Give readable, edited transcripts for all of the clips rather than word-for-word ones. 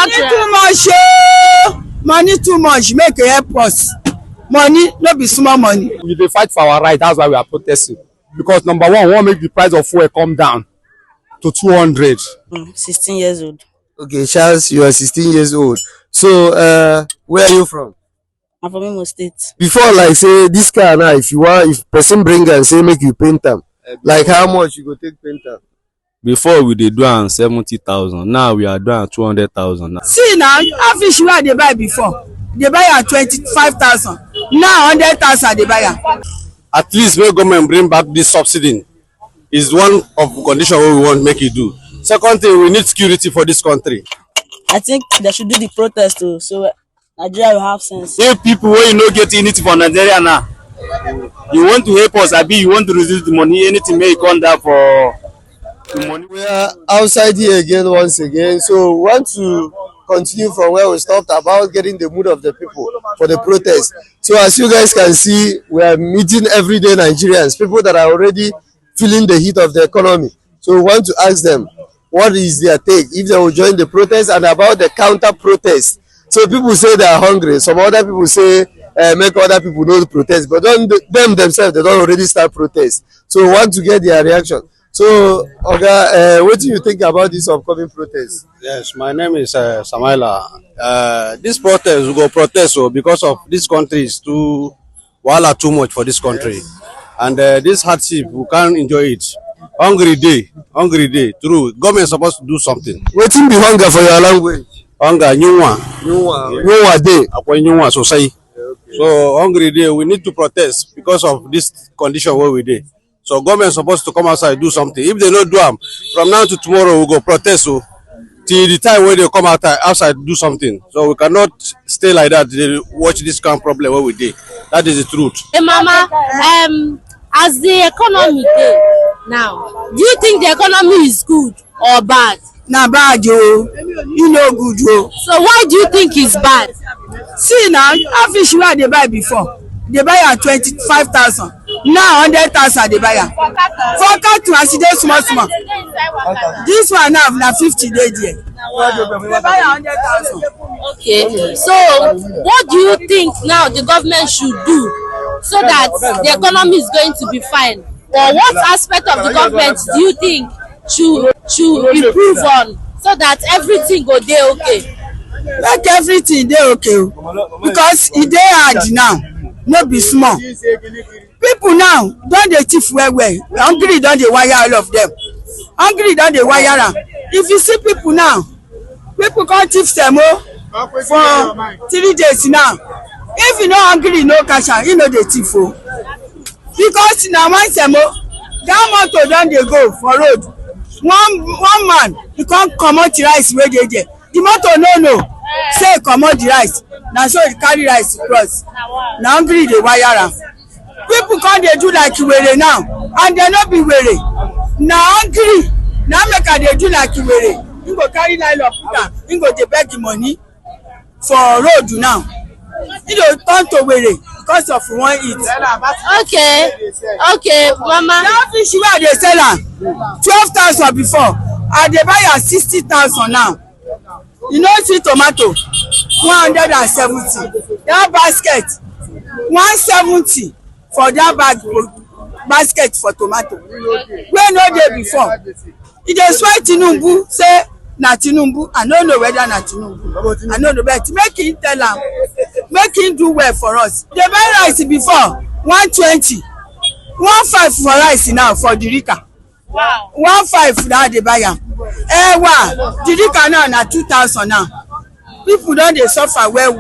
country. Money too much, money too much. Make a help us. Money, no be small money. We dey fight for our right. That's why we are protesting. Because number one, we want make the price of fuel come down to 200. 16 years old. Okay, Charles, you are 16 years old. So, where are you from? I'm from Imo State. Before, like, say, this car now, if person bring and say make you paint them, like how much you go take paint them? Before we did do am 70,000. Now we are doing 200,000. See now, how fish where they buy before? They buy at 25,000. Now 100,000 they buy am. At least when government bring back this subsidy is one of the conditions we want make it do. Second thing, we need security for this country. I think they should do the protest too, so Nigeria will have sense. If people wey you no get anything for Nigeria now, you want to help us, abi you want to reduce the money, anything may come down for the money. We are outside here again once again. So, we want to continue from where we stopped about getting the mood of the people for the protest. So, as you guys can see, we are meeting everyday Nigerians, people that are already feeling the heat of the economy. So, we want to ask them, what is their take if they will join the protest, and about the counter protest. So people say they are hungry. Some other people say make other people know the protest, but them themselves they don't already start protest. So we want to get their reaction. So Oga, what do you think about this upcoming protest? Yes, my name is Samaila. This protest we go protest because of this country is too much for this country, yes. And this hardship we can't enjoy it. Hungry day. True, government supposed to do something. Wetin be hunger for your language? Hunger, nyunwa day. Nyunwa so say. So hungry day, we need to protest because of this condition where we dey. So government supposed to come outside do something. If they no do am, from now to tomorrow we go protest. So till the time when they come outside do something. So we cannot stay like that. They watch this kind of problem where we dey. That is the truth. Hey mama, as the economy dey now, do you think the economy is good or bad? Na bad o, you no good o. So why do you think it's bad? See now, how fish where they buy before? They buy at 25,000. Now 100,000 they buy am. For cattle as e dey small. This one now na 50 dey there. They buy 100,000. Okay, so what do you think now the government should do so that the economy is going to be fine? Or what aspect of the government do you think should improve on so that everything go dey okay? Make everything dey okay because e dey hard now, no be small. People now don dey thief well. Hungry don dey wire all of them. Hungry don dey wire am. If you see people now, people come thief semo for 3 days now. If you no hungry, no cash am, you no dey thief o. Because na one semo, that motor don dey go for road. One man he come comot rice wey dey there. The motor no say comot the rice. Na so he carry rice cross. Na hungry dey wire am. People come dey do like were now, and they no be were. Na hungry na make I dey do like were. He go carry nylon put am, he go dey beg money for road now. He dey turn to were because of one eat. Okay, mama. That fish wey I dey sell am 12,000 before, I dey buy am 60,000 now. You know see tomato 170. That basket 170 for that basket for tomato. Wey no dey before. E dey swear Tinubu say na Tinubu. I no know whether na Tinubu. I no know, but make him tell am, make him do well for us. They buy rice before 120, 15 for rice now for Dirika. Wow. 15 now they buy am. Wow, Dirika now na 2,000 now. People don dey suffer well.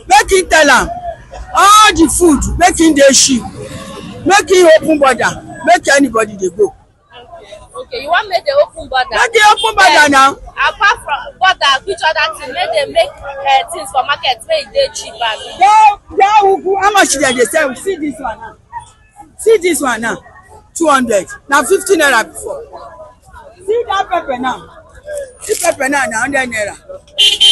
Make him tell am all the food, make him dey cheap. Make him open border, make anybody dey go. Okay, you want make the open border? Make the open border now. Apart from border, which other thing? Make they make things for market wey dey cheap and. How much dey sell? See this one now. 200. Now 15 naira before. See that pepper now. This pepper now na 100 naira.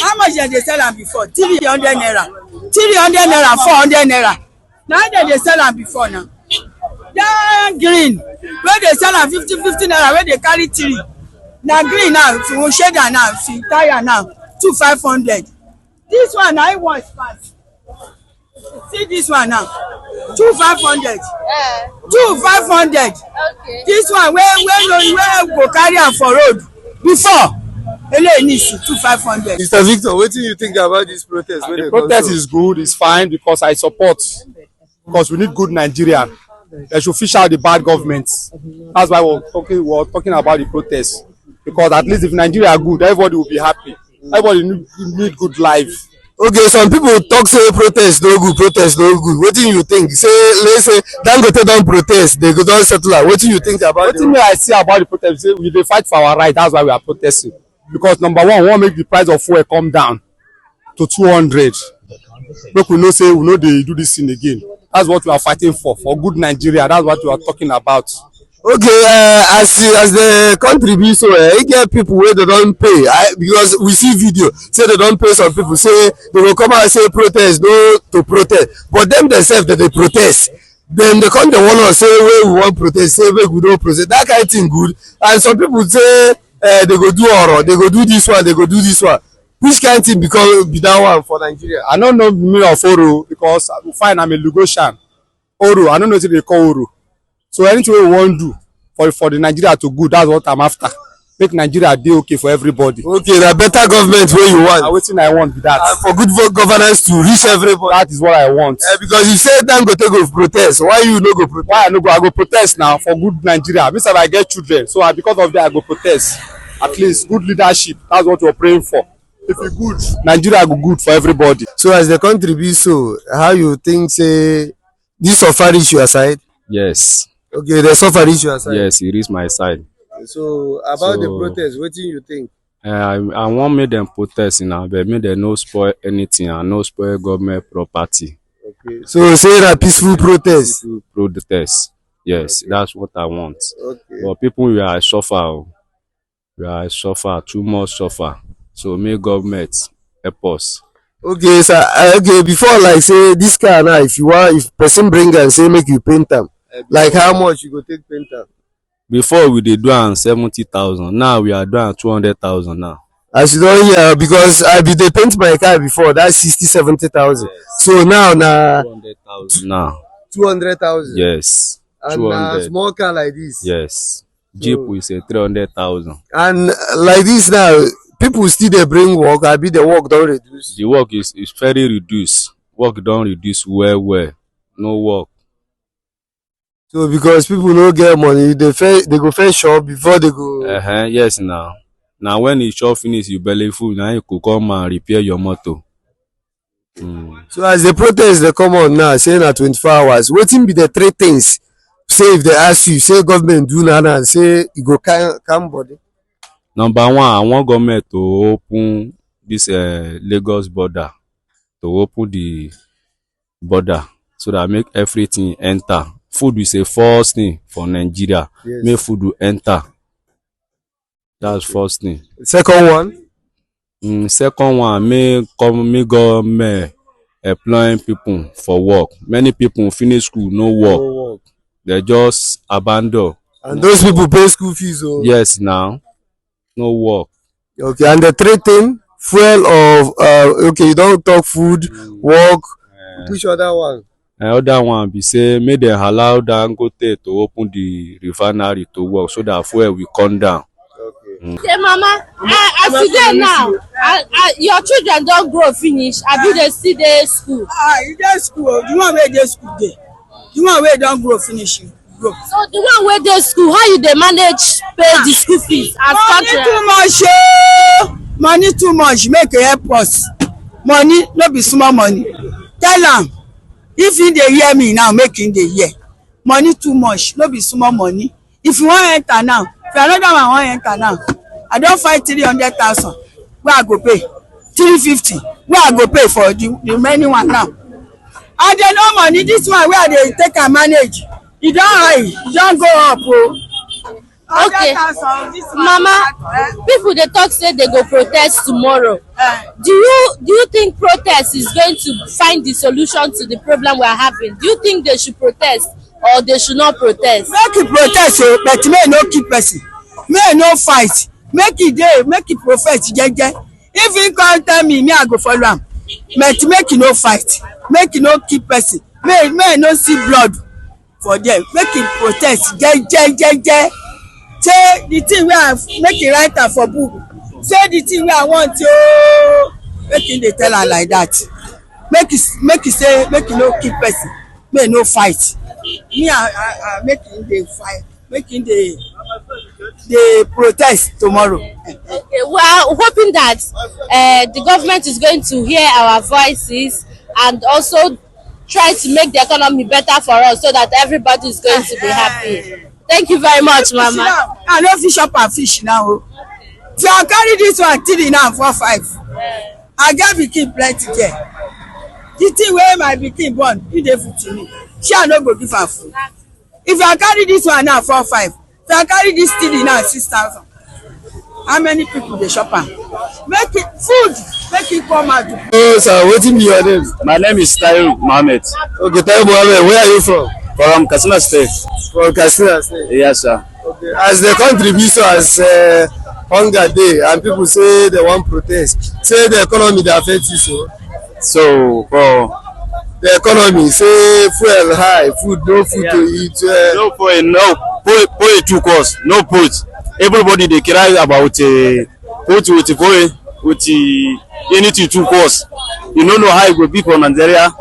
How much dey sell am before? 300 naira. 300 naira, 400 naira. Now they sell am before now. That green wey dey sell am 50 naira wey dey carry 3. Na green now, if you shade am now, if you tire now, 2,500. This one I want pass. See this one now. 2,500. 2,500. Okay. This one where go carry am for road before. Ele need 2,500. Mr. Victor, what do you think about this protest? The protest is good, it's fine because I support. Because we need good Nigeria. They should fish out the bad governments. That's why we're talking about the protest. Because at least if Nigeria are good, everybody will be happy. Everybody need good life. Okay, some people talk say protest no good, protest no good. What do you think? Say, let's say Dangote don protest, they go don settle am. What do you think about it? What do I see about the protest? Say we dey fight for our right. That's why we are protesting. Because number one, we wan make the price of fuel come down to 200. Make we know say we no dey do this thing again. That's what we are fighting for good Nigeria. That's what we are talking about. Okay, as the country be so, e get people wey they don pay. Because we see video say they don pay some people say they go come out and say protest no to protest, but them themselves that they protest. Then they come dey warn us say wey we wan protest, say make we no protest. That kind of thing good. And some people say they go do oro, they go do this one, they go do this one. Which kind of thing be that one for Nigeria? I don't know the meaning of Oro because fine, I'm a Lugosian. Oro, I don't know what they call Oro. So anything we want to do for the Nigeria to good, that's what I'm after. Make Nigeria dey okay for everybody. Okay, na better government wey you want. Na wetin I want be that. And for good governance to reach everybody. That is what I want. Because you say Dangote go protest, why you no go protest? Why I no go? I go protest now for good Nigeria. Means if I get children, so because of that I go protest. At least good leadership. That's what we're praying for. If e good, Nigeria go good for everybody. So as the country be so, how you think say this suffer reach your side? Yes. Okay, the suffer reach your side. Yes, it is my side. So about the protest, what do you think? I want make them protest now, but make them no spoil anything and no spoil government property. Okay. So say a peaceful protest. Peaceful protest. Yes, okay. That's what I want. Okay. But people we are suffer. We are suffer, too much suffer. So make government help us. Okay, sir. Okay, before like say this car now, if person bring and say make you paint them, like how much you go take paint them? Before we did do 70,000. Now we are doing 200,000 now. As you don't hear, because I be they paint my car before, that's 60,000-70,000. Yes. So now 200,000 now. 200,000. Yes. And 200. Small car like this. Yes. Jeep we say 300,000. And like this now, people still they bring work. I be the work don't reduce. The work is very reduced. Work don't reduce well. No work. So because people no get money, they go first shop before they go. Yes now. Now when the shop finish, you belly full. Now you could come and repair your motor. So as the protest they come on now, saying at 24 hours, waiting be the three things. Say if they ask you, say government do now and say you go come body. Number one, I want government to open this Lagos border, to open the border so that make everything enter. Food is a first thing for Nigeria. Yes. Make food will enter. That's first thing. Second one? Second one, make government employing people for work. Many people finish school, no work. They just abandon. And those people pay school fees? Oh? Yes, now. No work. Okay, and the third thing, fuel of, okay, you don't talk food, work. Which other one? Another one be say make them allow Dangote to open the refinery to work so that fuel will come down. Okay, Mama, as today now, your children don't grow finish. Abi they still dey school? You dey school. The one wey dey school dey. The one wey don grow finish grow. So the one wey dey school, how you dey manage pay the school fees as country? Money too much. Make e help us. Money no be small money. Tell am. If he dey hear me now, make him dey hear. Money too much, no be small money. If you wan enter now, if another one wan enter now, I don find 300,000 wey I go pay, 350 wey I go pay for the remaining one now. And then no money, this one wey I dey take and manage, e don high, e don go up o. Okay, Mama, people dey talk say they go protest tomorrow. Do you think protest is going to find the solution to the problem we are having? Do you think they should protest or they should not protest? Make it protest, but may no keep person, may no fight. Make it dey, make it profess jeje. If he come tell me I go follow am, but make e no fight, make e no kill person, make e no see blood for there, make e protest jeje. Say the thing wey I make e write am for book, say the thing wey I want o, make him dey tell am like that. Make e say make e no kill person, make e no fight. Me I make him dey fight, make him dey protest tomorrow. Okay, we are hoping that the government is going to hear our voices and also try to make the economy better for us so that everybody is going to be happy. Thank you very much, Mama. I no fit chop am fish now. So I carry this one 3 now 4 5. I get pikin plenty there. The thing wey my pikin born, e dey food to me. Shey I no go give am food. If I carry this one now 4 5, if I carry this 3 now 6,000. How many people dey chop am? Make it food, make it come out. Oh, sir, wetin be your name? My name is Tayo Mohammed. Okay, Tayo Mohammed, where are you from? From Katsina State. From Katsina State. Yes, sir. Okay. As the country be so as hunger day and people say they want protest, say the economy dey affect you so. So for The economy say fuel high, food no food to eat. no for no too cost, no put. Everybody they cry about put with anything too cost. You don't know how it will be for Nigeria.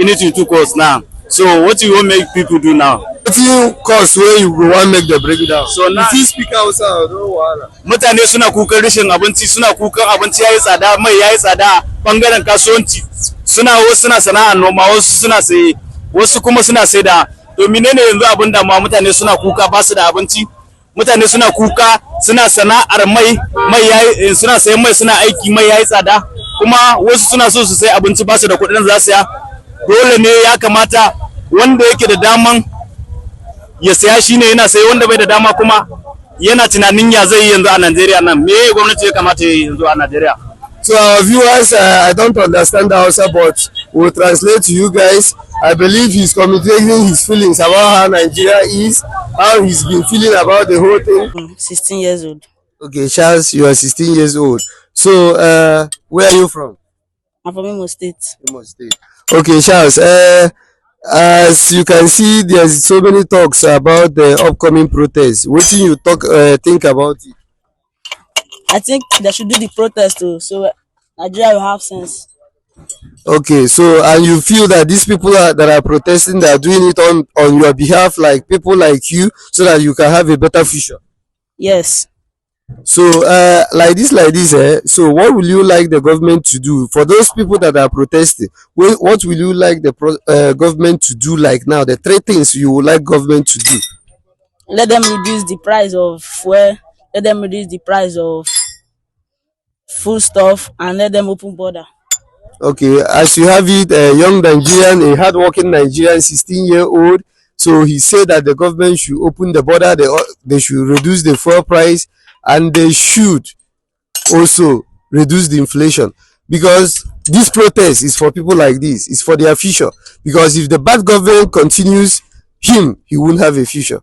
Anything too cost now. So what you want make people do now? Wetin cost wey you go wan make the breakdown? So now you fit speak Hausa no wahala. mutane suna kukan rashin abinci, suna kukan abinci yayi tsada, mai yayi tsada, bangaren kasuwanci wasu suna sana'a noma, wasu suna saye, wasu kuma suna saida. To menene yanzu abin da ma mutane suna kuka ba su da abinci? Mutane suna kuka, suna sana'ar mai yayi, suna sayan mai, suna aiki, mai yayi tsada, kuma wasu suna so su sai abinci ba su da kuɗin za su ya. Dole ne ya kamata wanda yake da daman ya saya shine yana sai, wanda bai da dama kuma yana tunanin ya zai yanzu a Najeriya nan. Me gwamnati ya kamata yanzu a Najeriya? So our viewers, I don't understand the Hausa, but we'll translate to you guys. I believe he's communicating his feelings about how Nigeria is, how he's been feeling about the whole thing. 16 years old. Okay, Charles, you are 16 years old. So, where are you from? I'm from Imo State. Imo State. Okay, Charles, as you can see, there's so many talks about the upcoming protests. What do you think about it? I think they should do the protest too, so Nigeria will have sense. Okay, so and you feel that these people that are protesting, they are doing it on your behalf, like people like you, so that you can have a better future? Yes. So like this so what will you like the government to do for those people that are protesting? What will you like the government to do, like now, the 3 things you would like government to do? Let them reduce the price of fuel, let them reduce the price of food stuff, and let them open border. Okay, as you have it, a young Nigerian, a hardworking Nigerian, 16-year-old, so he said that the government should open the border, they should reduce the fuel price, and they should also reduce the inflation, because this protest is for people like this. It's for their future, because if the bad government continues, he won't have a future.